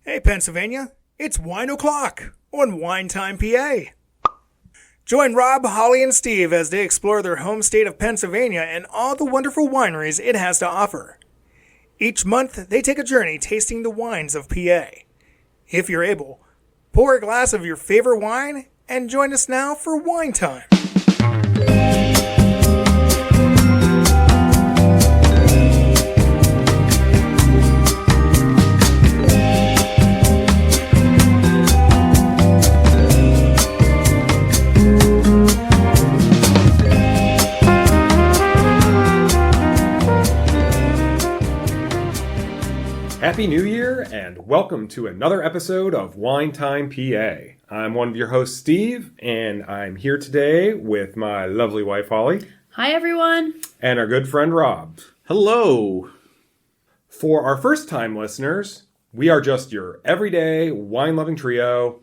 Hey Pennsylvania, it's wine o'clock on Wine Time PA. Join Rob, Holly, and Steve as they explore their home state of Pennsylvania and all the wonderful wineries it has to offer. Each month, they take a journey tasting the wines of PA. If you're able, pour a glass of your favorite wine and join us now for Wine Time. Happy New Year and welcome to another episode of Wine Time PA. I'm one of your hosts, Steve, and I'm here today with my lovely wife, Holly. Hi, everyone. And our good friend, Rob. Hello. For our first-time listeners, we are just your everyday wine-loving trio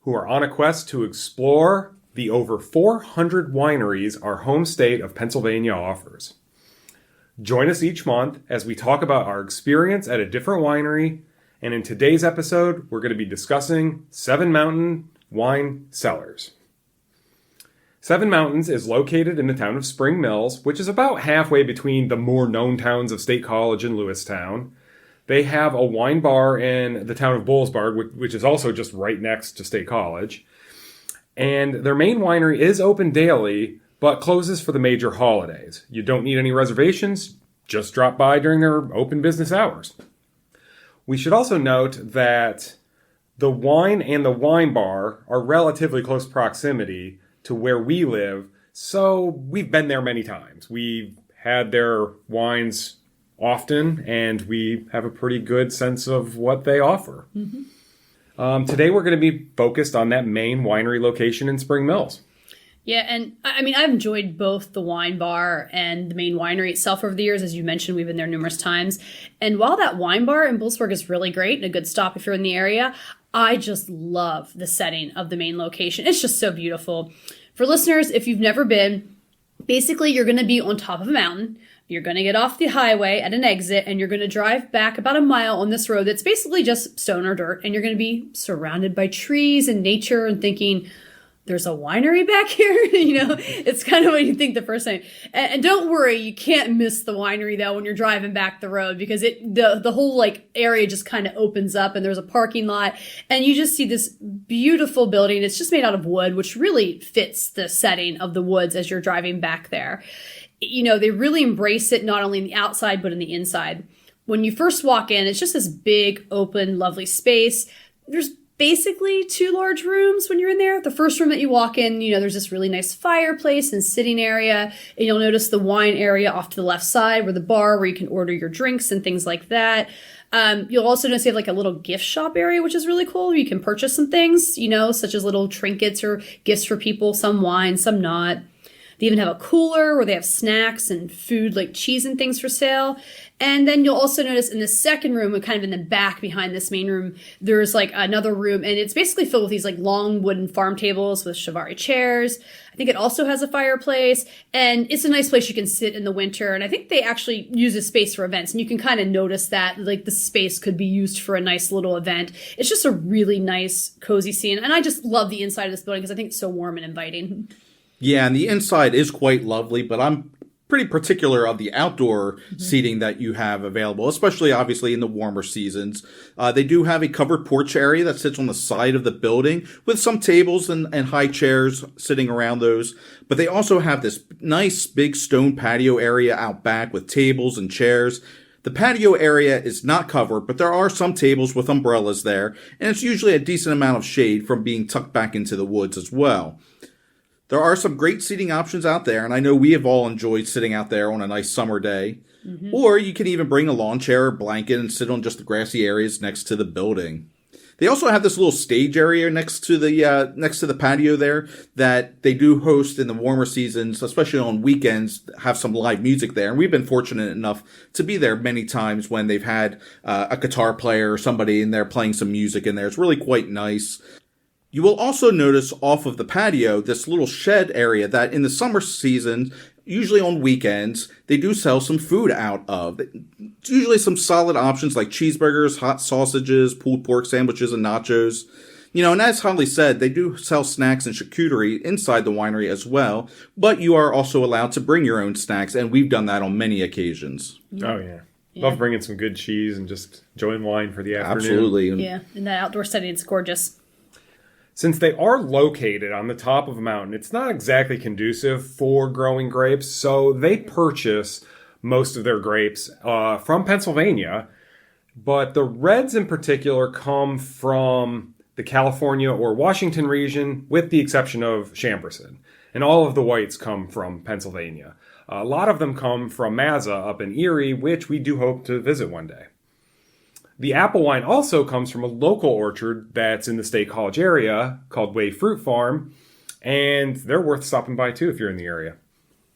who are on a quest to explore the over 400 wineries our home state of Pennsylvania offers. Join us each month as we talk about our experience at a different winery, and in today's episode, we're going to be discussing Seven Mountains Wine Cellars. Seven Mountains is located in the town of Spring Mills, which is about halfway between the more known towns of State College and Lewistown. They have a wine bar in the town of Boalsburg, which is also just right next to State College. And their main winery is open daily, but closes for the major holidays. You don't need any reservations, just drop by during their open business hours. We should also note that the wine and the wine bar are relatively close proximity to where we live, so we've been there many times. We've had their wines often, and we have a pretty good sense of what they offer. Mm-hmm. Today we're going to be focused on that main winery location in Spring Mills. Yeah, and I mean, I've enjoyed both the wine bar and the main winery itself over the years. As you mentioned, we've been there numerous times. And while that wine bar in Boalsburg is really great and a good stop if you're in the area, I just love the setting of the main location. It's just so beautiful. For listeners, if you've never been, basically you're going to be on top of a mountain. You're going to get off the highway at an exit, and you're going to drive back about a mile on this road that's basically just stone or dirt. And you're going to be surrounded by trees and nature and thinking, there's a winery back here. It's kind of what you think the first time. And don't worry, you can't miss the winery though when you're driving back the road, because the whole area just kind of opens up and there's a parking lot and you just see this beautiful building. It's just made out of wood, which really fits the setting of the woods as you're driving back there. They really embrace it not only in the outside but in the inside. When you first walk in, it's just this big, open, lovely space. There's basically two large rooms when you're in there. The first room that you walk in, there's this really nice fireplace and sitting area. And you'll notice the wine area off to the left side where the bar where you can order your drinks and things like that. You'll also notice they have a little gift shop area, which is really cool. Where you can purchase some things, such as little trinkets or gifts for people, some wine, some not. They even have a cooler where they have snacks and food like cheese and things for sale. And then you'll also notice in the second room, kind of in the back behind this main room, there's another room, and it's basically filled with these long wooden farm tables with Chiavari chairs. I think it also has a fireplace, and it's a nice place you can sit in the winter. And I think they actually use this space for events, and you can kind of notice that the space could be used for a nice little event. It's just a really nice, cozy scene, and I just love the inside of this building because I think it's so warm and inviting. Yeah, and the inside is quite lovely, but I'm pretty particular of the outdoor seating that you have available, especially obviously in the warmer seasons. They do have a covered porch area that sits on the side of the building with some tables and high chairs sitting around those. But they also have this nice big stone patio area out back with tables and chairs. The patio area is not covered, but there are some tables with umbrellas there, and it's usually a decent amount of shade from being tucked back into the woods as well. There are some great seating options out there, and I know we have all enjoyed sitting out there on a nice summer day. Mm-hmm. Or you can even bring a lawn chair or blanket and sit on just the grassy areas next to the building. They also have this little stage area next to the patio there that they do host in the warmer seasons, especially on weekends, have some live music there. And we've been fortunate enough to be there many times when they've had a guitar player or somebody in there playing some music in there. It's really quite nice. You will also notice off of the patio this little shed area that in the summer season usually on weekends, they do sell some food out of. It's usually some solid options like cheeseburgers, hot sausages, pulled pork sandwiches, and nachos. And as Holly said, they do sell snacks and charcuterie inside the winery as well, but you are also allowed to bring your own snacks, and we've done that on many occasions. Oh, yeah. Love bringing some good cheese and just enjoying wine for the afternoon. Absolutely. Yeah, in that outdoor setting, it's gorgeous. Since they are located on the top of a mountain, it's not exactly conducive for growing grapes, so they purchase most of their grapes from Pennsylvania, but the reds in particular come from the California or Washington region, with the exception of Chamberson. And all of the whites come from Pennsylvania. A lot of them come from Mazza up in Erie, which we do hope to visit one day. The apple wine also comes from a local orchard that's in the State College area called Way Fruit Farm, and they're worth stopping by too if you're in the area.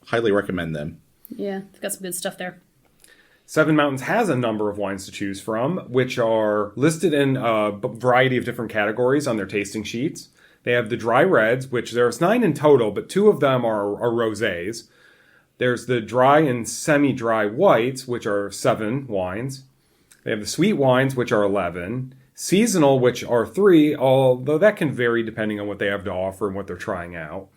Highly recommend them. Yeah, they've got some good stuff there. Seven Mountains has a number of wines to choose from, which are listed in a variety of different categories on their tasting sheets. They have the dry reds, which there's 9 in total, but 2 of them are rosés. There's the dry and semi-dry whites, which are 7 wines. They have the sweet wines, which are 11. Seasonal, which are 3, although that can vary depending on what they have to offer and what they're trying out.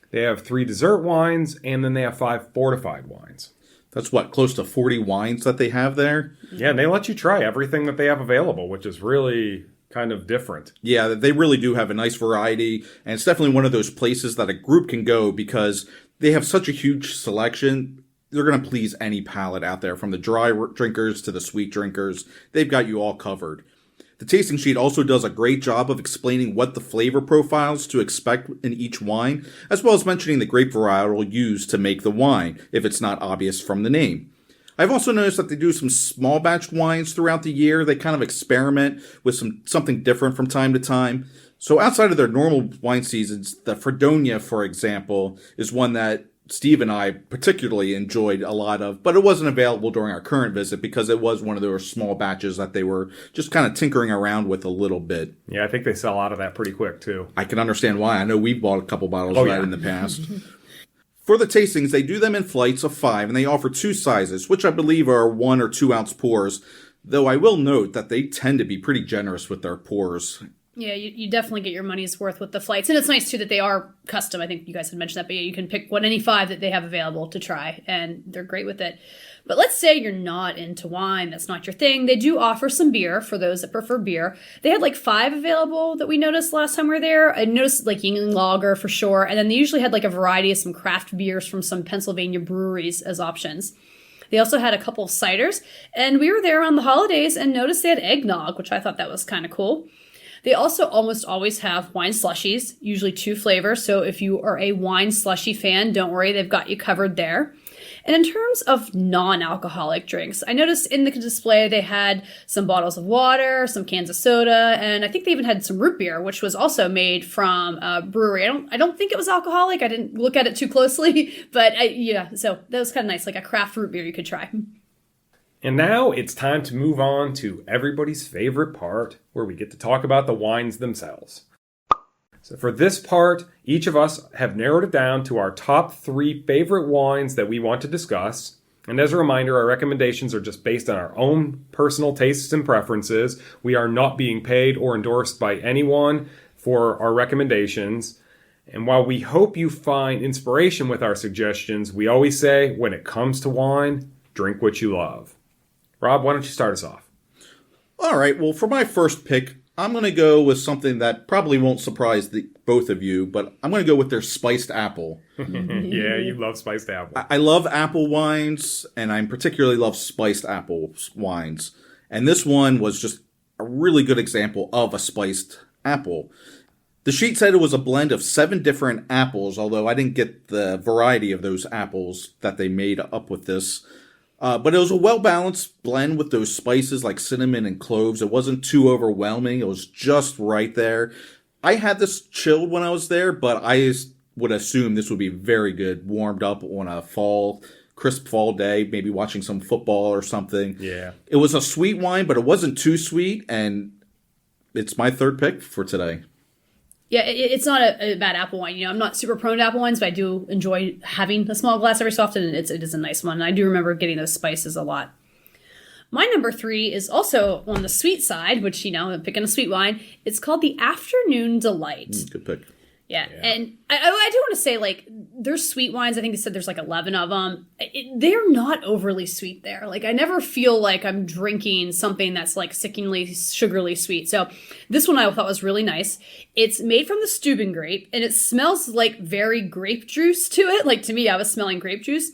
They have 3 dessert wines, and then they have 5 fortified wines. That's close to 40 wines that they have there? Yeah, and they let you try everything that they have available, which is really kind of different. Yeah, they really do have a nice variety, and it's definitely one of those places that a group can go because they have such a huge selection. They're going to please any palate out there, from the dry drinkers to the sweet drinkers. They've got you all covered. The tasting sheet also does a great job of explaining what the flavor profiles to expect in each wine, as well as mentioning the grape varietal used to make the wine, if it's not obvious from the name. I've also noticed that they do some small batch wines throughout the year. They kind of experiment with something different from time to time. So outside of their normal wine seasons, the Fredonia, for example, is one that Steve and I particularly enjoyed a lot of, but it wasn't available during our current visit because it was one of those small batches that they were just kind of tinkering around with a little bit. Yeah, I think they sell out of that pretty quick, too. I can understand why. I know we've bought a couple bottles of that in the past. For the tastings, they do them in flights of 5, and they offer 2 sizes, which I believe are 1 or 2 ounce pours, though I will note that they tend to be pretty generous with their pours. Yeah, you definitely get your money's worth with the flights. And it's nice, too, that they are custom. I think you guys had mentioned that, but yeah, you can pick any 5 that they have available to try, and they're great with it. But let's say you're not into wine, that's not your thing. They do offer some beer for those that prefer beer. They had 5 available that we noticed last time we were there. I noticed Yingling Lager for sure, and then they usually had a variety of some craft beers from some Pennsylvania breweries as options. They also had a couple of ciders, and we were there around the holidays and noticed they had eggnog, which I thought that was kind of cool. They also almost always have wine slushies, usually 2 flavors. So if you are a wine slushie fan, don't worry, they've got you covered there. And in terms of non-alcoholic drinks, I noticed in the display they had some bottles of water, some cans of soda, and I think they even had some root beer, which was also made from a brewery. I don't think it was alcoholic. I didn't look at it too closely, but so that was kind of nice, like a craft root beer you could try. And now it's time to move on to everybody's favorite part, where we get to talk about the wines themselves. So for this part, each of us have narrowed it down to our top 3 favorite wines that we want to discuss. And as a reminder, our recommendations are just based on our own personal tastes and preferences. We are not being paid or endorsed by anyone for our recommendations. And while we hope you find inspiration with our suggestions, we always say, when it comes to wine, drink what you love. Rob, why don't you start us off? All right, well, for my first pick, I'm going to go with something that probably won't surprise both of you, but I'm going to go with their spiced apple. Yeah, you love spiced apple. I love apple wines, and I particularly love spiced apple wines. And this one was just a really good example of a spiced apple. The sheet said it was a blend of 7 different apples, although I didn't get the variety of those apples that they made up with this. But it was a well-balanced blend with those spices like cinnamon and cloves. It wasn't too overwhelming. It was just right there. I had this chilled when I was there, but I would assume this would be very good warmed up on a crisp fall day, maybe watching some football or something. Yeah. It was a sweet wine, but it wasn't too sweet, and it's my third pick for today. Yeah, it's not a bad apple wine. I'm not super prone to apple wines, but I do enjoy having a small glass every so often, and it is a nice one. And I do remember getting those spices a lot. My number 3 is also on the sweet side, which, I'm picking a sweet wine. It's called the Afternoon Delight. Good pick. Yeah. And I do want to say, there's sweet wines. I think they said there's 11 of them. They're not overly sweet there. I never feel like I'm drinking something that's sickeningly, sugarly sweet. So this one I thought was really nice. It's made from the Steuben grape, and it smells like very grape juice to it. To me, I was smelling grape juice.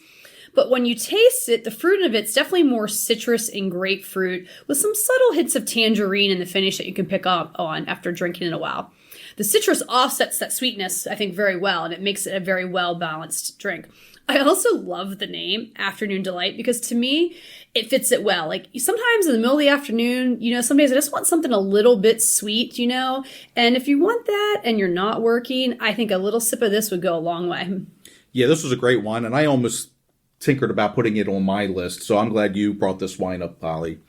But when you taste it, the fruit of it's definitely more citrus and grapefruit with some subtle hints of tangerine in the finish that you can pick up on after drinking in a while. The citrus offsets that sweetness, I think, very well, and it makes it a very well-balanced drink. I also love the name, Afternoon Delight, because to me, it fits it well. Sometimes in the middle of the afternoon, some days I just want something a little bit sweet, And if you want that and you're not working, I think a little sip of this would go a long way. Yeah, this was a great wine, and I almost tinkered about putting it on my list, so I'm glad you brought this wine up, Holly.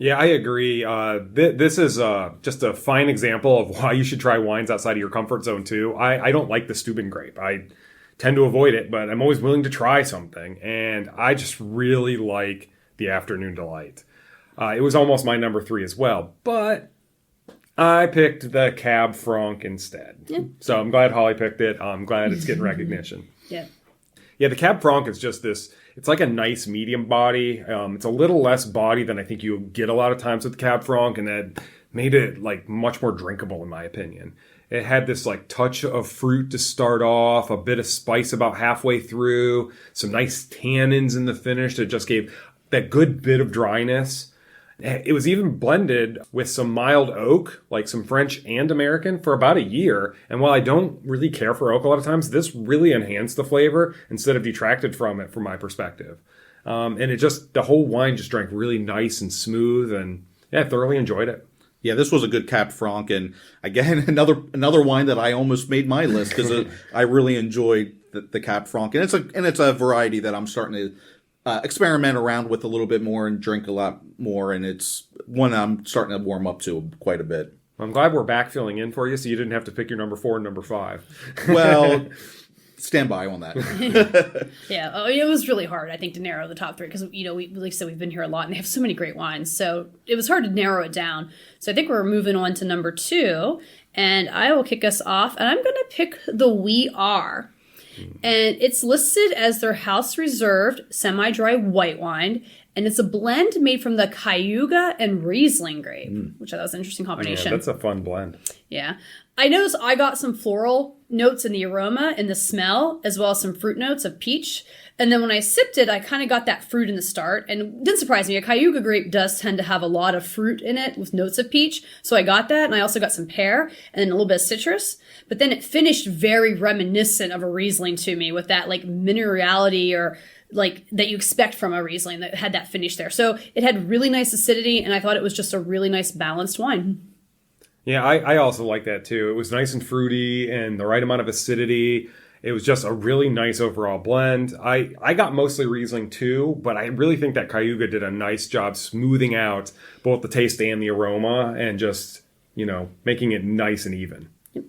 Yeah, I agree. This is just a fine example of why you should try wines outside of your comfort zone, too. I don't like the Steuben grape. I tend to avoid it, but I'm always willing to try something. And I just really like the Afternoon Delight. It was almost my number 3 as well, but I picked the Cab Franc instead. Yeah. So I'm glad Holly picked it. I'm glad it's getting recognition. Yeah. Yeah, the Cab Franc is just this, it's like a nice medium body. It's a little less body than I think you get a lot of times with the Cab Franc, and that made it much more drinkable in my opinion. It had this touch of fruit to start off, a bit of spice about halfway through, some nice tannins in the finish that just gave that good bit of dryness. It was even blended with some mild oak, some French and American, for about a year. And while I don't really care for oak a lot of times, this really enhanced the flavor instead of detracted from it, from my perspective. And the whole wine just drank really nice and smooth, and I thoroughly enjoyed it. Yeah, this was a good Cab Franc, and again, another wine that I almost made my list because I really enjoyed the Cab Franc, and it's a variety that I'm starting to experiment around with a little bit more and drink a lot more, and it's one I'm starting to warm up to quite a bit. I'm glad we're back filling in for you, so you didn't have to pick your number 4 and number 5. Well, stand by on that. Yeah, it was really hard, I think, to narrow the top 3 because, like I said, we've been here a lot and they have so many great wines. So it was hard to narrow it down. So I think we're moving on to number 2, and I will kick us off, and I'm going to pick the We Are. And it's listed as their house reserved semi-dry white wine, and it's a blend made from the Cayuga and Riesling grape, which I thought was an interesting combination. Yeah, that's a fun blend. Yeah. I noticed I got some floral notes in the aroma and the smell, as well as some fruit notes of peach. And then when I sipped it, I kind of got that fruit in the start. And it didn't surprise me. A Cayuga grape does tend to have a lot of fruit in it with notes of peach. So I got that. And I also got some pear and then a little bit of citrus. But then it finished very reminiscent of a Riesling to me with that minerality or that you expect from a Riesling that had that finish there. So it had really nice acidity. And I thought it was just a really nice balanced wine. Yeah, I also like that too. It was nice and fruity and the right amount of acidity. It was just a really nice overall blend. I got mostly Riesling too, but I really think that Cayuga did a nice job smoothing out both the taste and the aroma and just, making it nice and even. Yep.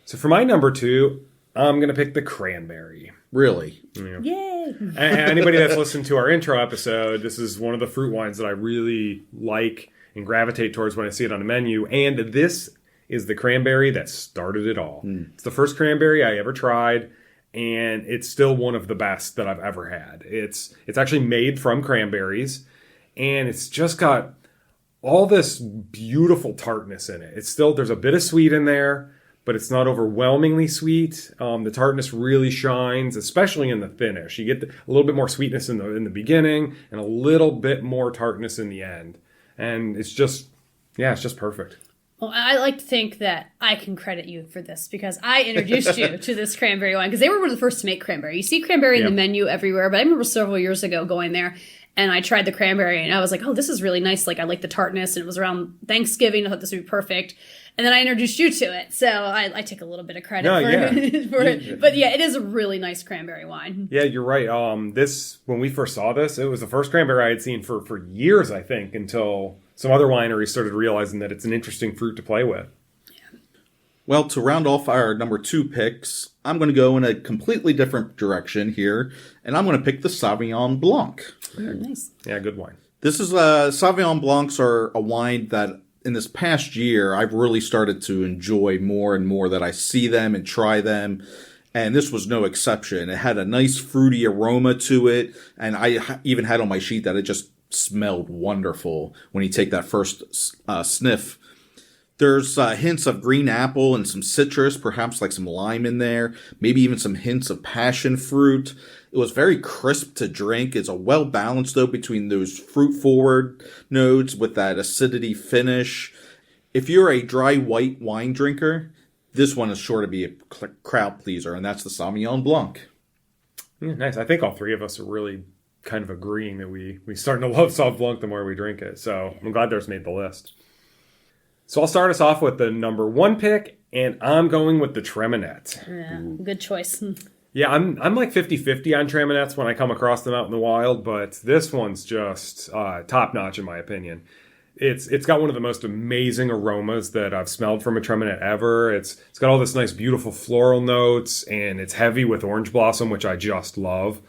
So for my number 2, I'm going to pick the cranberry. Really? Yeah. Yay! And anybody that's listened to our intro episode, this is one of the fruit wines that I really like and gravitate towards when I see it on the menu. And this is the cranberry that started it all. It's the first cranberry I ever tried, and it's still one of the best that I've ever had. It's actually made from cranberries, and it's just got all this beautiful tartness in it. There's a bit of sweet in there, but it's not overwhelmingly sweet. The tartness really shines, especially in the finish. You get a little bit more sweetness in the beginning and a little bit more tartness in the end. And it's just perfect. Well, I like to think that I can credit you for this because I introduced you to this cranberry wine because they were one of the first to make cranberry. You see cranberry in the menu everywhere, but I remember several years ago going there and I tried the cranberry and I was like, oh, this is really nice. I like the tartness, and it was around Thanksgiving. I thought this would be perfect. And then I introduced you to it. So I take a little bit of credit for it. But yeah, it is a really nice cranberry wine. Yeah, you're right. When we first saw this, it was the first cranberry I had seen for years, I think, until some other wineries started realizing that it's an interesting fruit to play with. Well, to round off our number 2 picks, I'm going to go in a completely different direction here, and I'm going to pick the Sauvignon Blanc. Nice. Yeah, good wine. This is Sauvignon Blancs are a wine that in this past year I've really started to enjoy more and more that I see them and try them. And this was no exception. It had a nice fruity aroma to it, and I even had on my sheet that it just smelled wonderful when you take that first sniff. There's hints of green apple and some citrus, perhaps like some lime in there, maybe even some hints of passion fruit. It was very crisp to drink. It's a well balanced though between those fruit forward notes with that acidity finish. If you're a dry white wine drinker, this one is sure to be a crowd pleaser, and that's the Sauvignon Blanc. Yeah, nice. I think all three of us are really kind of agreeing that we starting to love Sauv Blanc the more we drink it. So I'm glad theirs made the list. So I'll start us off with the number 1 pick, and I'm going with the Treminette. Yeah, good choice. Yeah, I'm like 50-50 on Treminettes when I come across them out in the wild, but this one's just top-notch in my opinion. It's got one of the most amazing aromas that I've smelled from a Treminette ever. It's got all this nice, beautiful floral notes, and it's heavy with orange blossom, which I just love.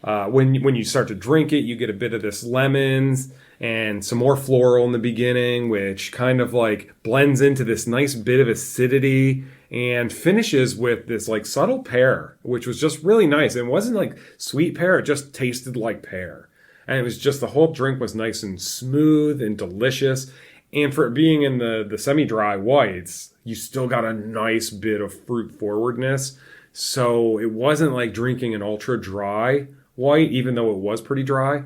When you start to drink it, you get a bit of this lemons and some more floral in the beginning, which kind of like blends into this nice bit of acidity and finishes with this like subtle pear, which was just really nice. It wasn't like sweet pear, it just tasted like pear. And it was just, the whole drink was nice and smooth and delicious. And for it being in the semi-dry whites, you still got a nice bit of fruit forwardness. So it wasn't like drinking an ultra dry white, even though it was pretty dry.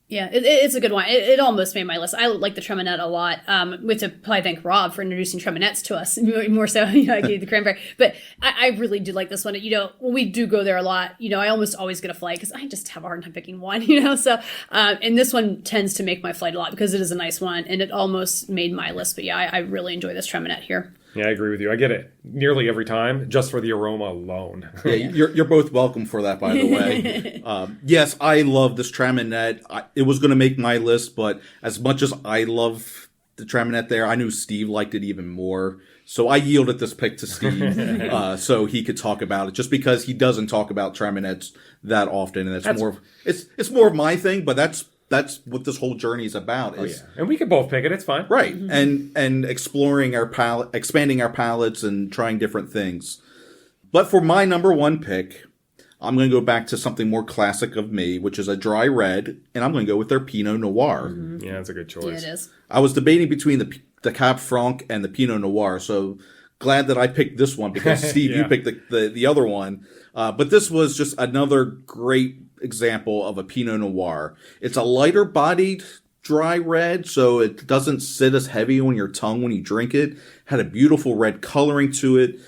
Yeah, it's a good wine. It almost made my list. I like the Treminette a lot. We have to probably thank Rob for introducing Treminettes to us more so. I gave the cranberry, but I really do like this one. When we do go there a lot, I almost always get a flight because I just have a hard time picking one. So and this one tends to make my flight a lot because it is a nice one, and it almost made my list. But yeah, I really enjoy this Treminette here. Yeah, I agree with you. I get it nearly every time just for the aroma alone. Yeah, you're both welcome for that, by the way. Yes, I love this Treminette. It was going to make my list, but as much as I love the Treminette there, I knew Steve liked it even more. So I yielded this pick to Steve so he could talk about it, just because he doesn't talk about Treminettes that often. And it's more of my thing, but that's what this whole journey is about. And we can both pick it. It's fine. Right. Mm-hmm. And exploring our palate, expanding our palates and trying different things. But for my number 1 pick, I'm going to go back to something more classic of me, which is a dry red, and I'm going to go with their Pinot Noir. Mm-hmm. Yeah, that's a good choice. Yeah, it is. I was debating between the Cab Franc and the Pinot Noir, so glad that I picked this one because Steve, you picked the other one. But this was just another great example of a Pinot Noir. It's a lighter bodied dry red, so it doesn't sit as heavy on your tongue when you drink it. Had a beautiful red coloring to it.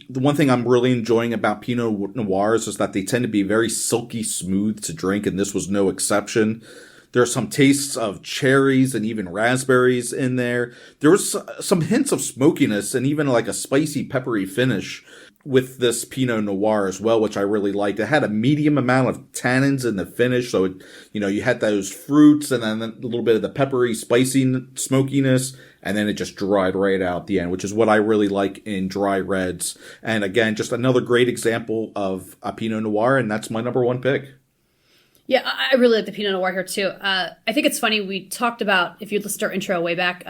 The one thing I'm really enjoying about Pinot Noirs is that they tend to be very silky smooth to drink, and this was no exception. There are some tastes of cherries and even raspberries in there. There was some hints of smokiness and even like a spicy, peppery finish with this Pinot Noir as well, which I really liked. It had a medium amount of tannins in the finish, so you had those fruits and then a little bit of the peppery, spicy smokiness, and then it just dried right out at the end, which is what I really like in dry reds. And again, just another great example of a Pinot Noir, and that's my number 1 pick. Yeah, I really like the Pinot Noir here too. I think it's funny, we talked about, if you listened to our intro way back,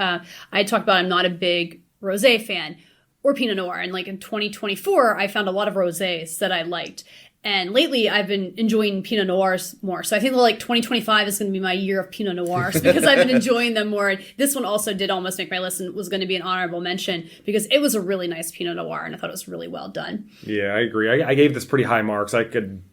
I talked about I'm not a big rosé fan or Pinot Noir. And like in 2024, I found a lot of rosés that I liked. And lately, I've been enjoying Pinot Noirs more. So I think like 2025 is going to be my year of Pinot Noirs because I've been enjoying them more. And this one also did almost make my list and was going to be an honorable mention because it was a really nice Pinot Noir and I thought it was really well done. Yeah, I agree. I gave this pretty high marks. I could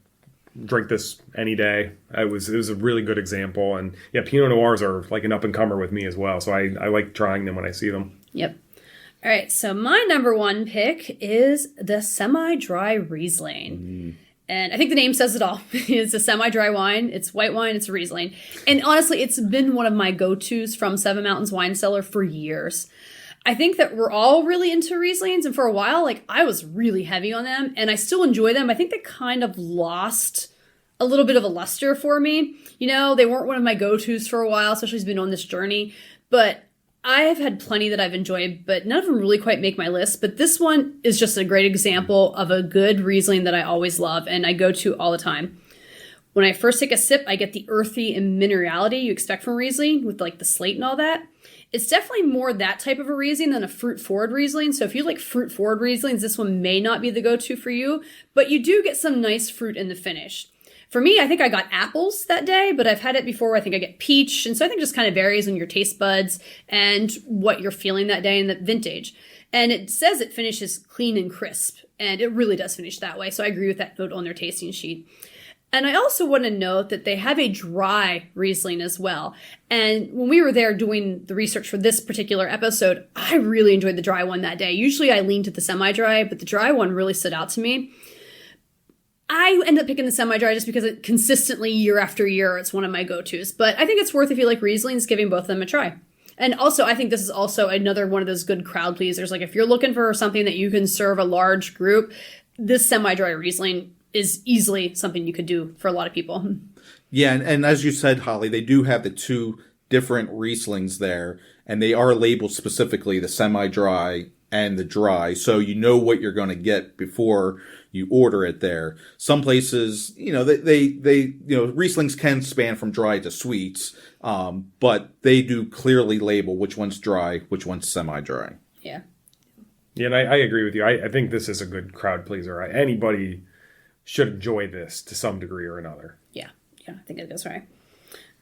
drink this any day. It was a really good example. And yeah, Pinot Noirs are like an up-and-comer with me as well. So I like trying them when I see them. Yep. All right, so my number 1 pick is the semi-dry Riesling. Mm-hmm. And I think the name says it all. It's a semi-dry wine. It's white wine. It's Riesling. And honestly, it's been one of my go-tos from Seven Mountains Wine Cellar for years. I think that we're all really into Rieslings. And for a while, I was really heavy on them. And I still enjoy them. I think they kind of lost a little bit of a luster for me. They weren't one of my go-tos for a while, especially as I've been on this journey. But I have had plenty that I've enjoyed, but none of them really quite make my list. But this one is just a great example of a good Riesling that I always love and I go to all the time. When I first take a sip, I get the earthy and minerality you expect from Riesling with like the slate and all that. It's definitely more that type of a Riesling than a fruit-forward Riesling. So if you like fruit-forward Rieslings, this one may not be the go-to for you, but you do get some nice fruit in the finish. For me, I think I got apples that day, but I've had it before. I think I get peach. And so I think it just kind of varies on your taste buds and what you're feeling that day in the vintage. And it says it finishes clean and crisp, and it really does finish that way. So I agree with that note on their tasting sheet. And I also want to note that they have a dry Riesling as well. And when we were there doing the research for this particular episode, I really enjoyed the dry one that day. Usually I lean to the semi-dry, but the dry one really stood out to me. I end up picking the semi-dry just because it consistently, year after year, it's one of my go-tos. But I think it's worth, if you like Rieslings, giving both of them a try. And also, I think this is also another one of those good crowd pleasers. Like, if you're looking for something that you can serve a large group, this semi-dry Riesling is easily something you could do for a lot of people. Yeah, and as you said, Holly, they do have the two different Rieslings there, and they are labeled specifically the semi-dry and the dry, so you know what you're going to get before you order it there. Some places, they Rieslings can span from dry to sweets, but they do clearly label which one's dry, which one's semi-dry. Yeah. Yeah, and I agree with you. I think this is a good crowd pleaser. Anybody should enjoy this to some degree or another. Yeah, I think it goes right.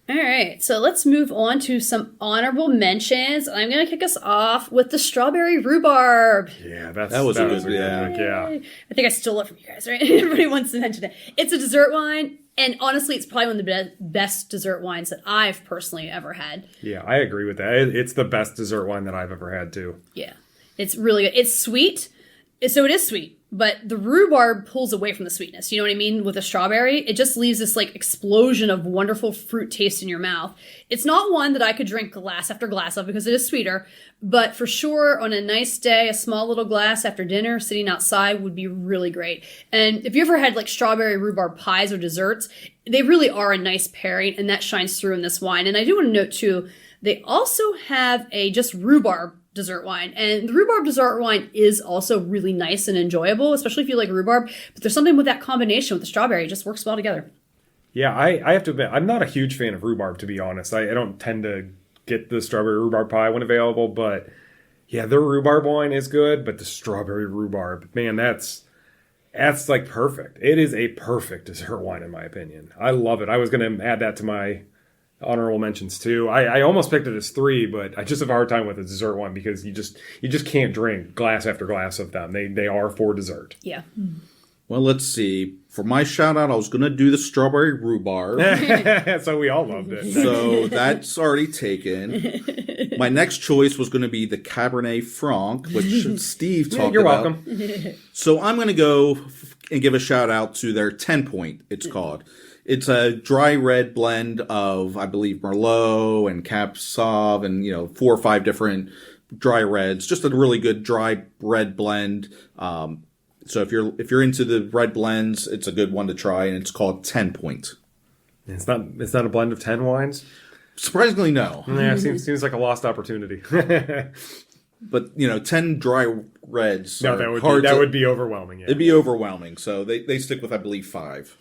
All right, so let's move on to some honorable mentions. I'm going to kick us off with the strawberry rhubarb. Yeah, that was a good pick, yeah. I think I stole it from you guys, right? Everybody wants to mention it. It's a dessert wine, and honestly, it's probably one of the best dessert wines that I've personally ever had. Yeah, I agree with that. It's the best dessert wine that I've ever had, too. Yeah, it's really good. It's sweet, so it is sweet. But the rhubarb pulls away from the sweetness. You know what I mean? With the strawberry, it just leaves this like explosion of wonderful fruit taste in your mouth. It's not one that I could drink glass after glass of because it is sweeter. But for sure, on a nice day, a small little glass after dinner, sitting outside would be really great. And if you ever had like strawberry rhubarb pies or desserts, they really are a nice pairing, and that shines through in this wine. And I do want to note too, they also have a just rhubarb dessert wine, and the rhubarb dessert wine is also really nice and enjoyable, especially if you like rhubarb, but there's something with that combination with the strawberry. It just works well together. Yeah, I have to admit, I'm not a huge fan of rhubarb, to be honest. I don't tend to get the strawberry rhubarb pie when available, but yeah, their rhubarb wine is good, but the strawberry rhubarb, man, that's like perfect. It is a perfect dessert wine in my opinion. I love it. I was going to add that to my honorable mentions too. I almost picked it as 3, but I just have a hard time with the dessert one because you just can't drink glass after glass of them. They are for dessert. Yeah. Well, let's see. For my shout out, I was going to do the strawberry rhubarb. So we all loved it. So that's already taken. My next choice was going to be the Cabernet Franc, which Steve talked you're about. welcome. So I'm going to go and give a shout out to their 10 point, it's called. It's a dry red blend of, I believe, Merlot and Cab Sauv and, 4 or 5 different dry reds. Just a really good dry red blend. So if you're into the red blends, it's a good one to try, and it's called 10 point. It's not a blend of 10 wines? Surprisingly, no. Yeah, seems like a lost opportunity. But 10 dry reds. No, that would be overwhelming. Yeah. It'd be overwhelming. So they stick with, I believe, 5.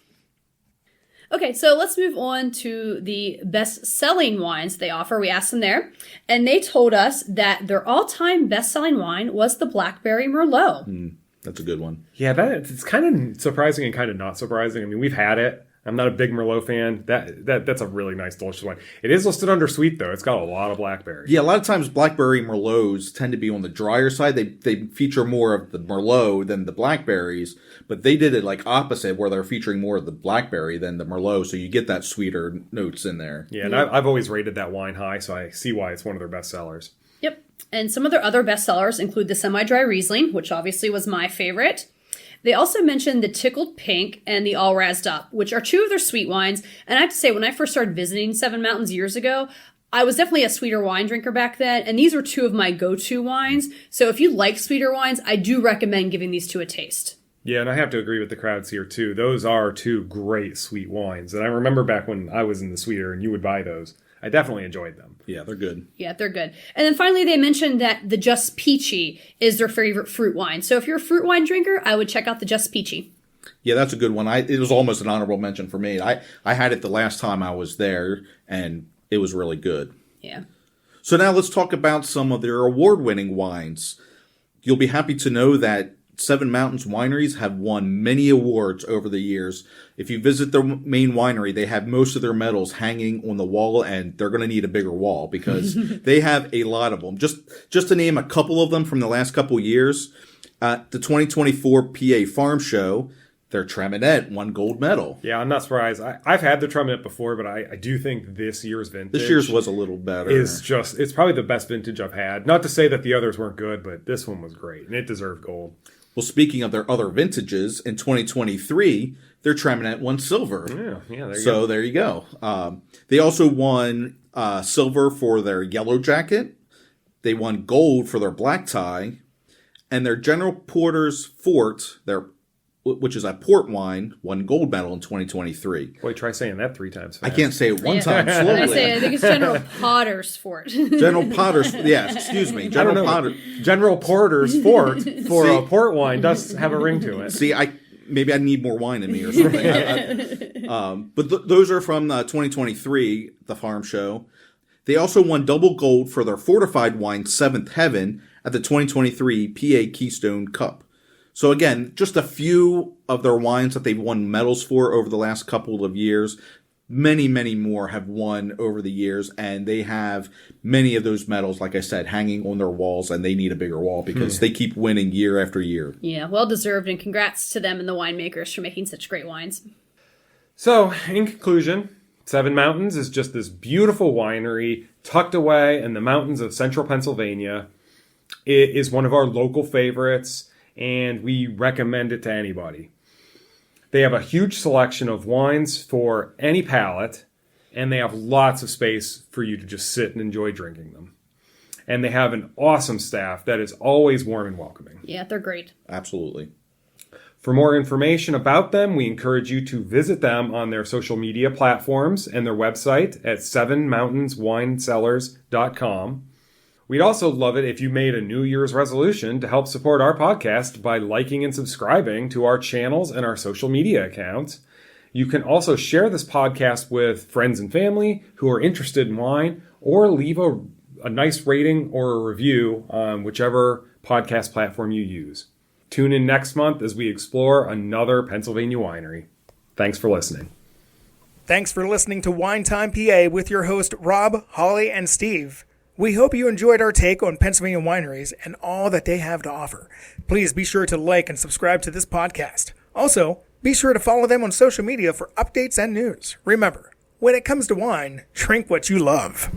Okay, so let's move on to the best-selling wines they offer. We asked them there, and they told us that their all-time best-selling wine was the Blackberry Merlot. That's a good one. Yeah, it's kind of surprising and kind of not surprising. I mean, we've had it. I'm not a big Merlot fan. That's a really nice delicious wine. It is listed under sweet though. It's got a lot of blackberry. Yeah, a lot of times blackberry Merlots tend to be on the drier side. They feature more of the Merlot than the blackberries, but they did it like opposite, where they're featuring more of the blackberry than the Merlot, so you get that sweeter notes in there. Yeah, and I've always rated that wine high, so I see why it's one of their best sellers. Yep, and some of their other best sellers include the semi-dry Riesling, which obviously was my favorite. They also mentioned the Tickled Pink and the All Razzed Up, which are 2 of their sweet wines. And I have to say, when I first started visiting Seven Mountains years ago, I was definitely a sweeter wine drinker back then. And these were 2 of my go-to wines. So if you like sweeter wines, I do recommend giving these 2 a taste. Yeah, and I have to agree with the crowds here, too. Those are 2 great sweet wines. And I remember back when I was in the sweeter and you would buy those, I definitely enjoyed them. Yeah, they're good. Yeah, they're good. And then finally, they mentioned that the Just Peachy is their favorite fruit wine. So if you're a fruit wine drinker, I would check out the Just Peachy. Yeah, that's a good one. It was almost an honorable mention for me. I had it the last time I was there, and it was really good. Yeah. So now let's talk about some of their award-winning wines. You'll be happy to know that Seven Mountains Wineries have won many awards over the years. If you visit their main winery, they have most of their medals hanging on the wall, and they're going to need a bigger wall because they have a lot of them. Just to name a couple of them from the last couple years, at the 2024 PA Farm Show, their Traminette won gold medal. Yeah, I'm not surprised. I've had the Traminette before, but I do think this year's vintage... This year's was a little better. It's probably the best vintage I've had. Not to say that the others weren't good, but this one was great, and it deserved gold. Well, speaking of their other vintages, in 2023, their Traminette won silver. Yeah, there you go. So there you go. They also won silver for their Yellow Jacket. They won gold for their Black Tie. And their General Porter's Fort, which is a port wine, won gold medal in 2023. Boy, try saying that 3 times fast. I can't say it one time slowly. I think it's General Potter's Fort. General Potter's, yes, excuse me. General Potter. General Porter's Fort for a port wine does have a ring to it. See, maybe I need more wine in me or something. But those are from 2023, the farm show. They also won double gold for their fortified wine, Seventh Heaven, at the 2023 PA Keystone Cup. So again, just a few of their wines that they've won medals for over the last couple of years. Many, many more have won over the years, and they have many of those medals, like I said, hanging on their walls, and they need a bigger wall because they keep winning year after year. Yeah, well deserved, and congrats to them and the winemakers for making such great wines. So, in conclusion, Seven Mountains is just this beautiful winery tucked away in the mountains of central Pennsylvania. It is one of our local favorites, and we recommend it to anybody. They have a huge selection of wines for any palate, and they have lots of space for you to just sit and enjoy drinking them. And they have an awesome staff that is always warm and welcoming. Yeah, they're great. Absolutely. For more information about them, we encourage you to visit them on their social media platforms and their website at sevenmountainswinecellars.com. We'd also love it if you made a New Year's resolution to help support our podcast by liking and subscribing to our channels and our social media accounts. You can also share this podcast with friends and family who are interested in wine, or leave a nice rating or a review on whichever podcast platform you use. Tune in next month as we explore another Pennsylvania winery. Thanks for listening. Thanks for listening to Wine Time PA with your host Rob, Holly, and Steve. We hope you enjoyed our take on Pennsylvania wineries and all that they have to offer. Please be sure to like and subscribe to this podcast. Also, be sure to follow them on social media for updates and news. Remember, when it comes to wine, drink what you love.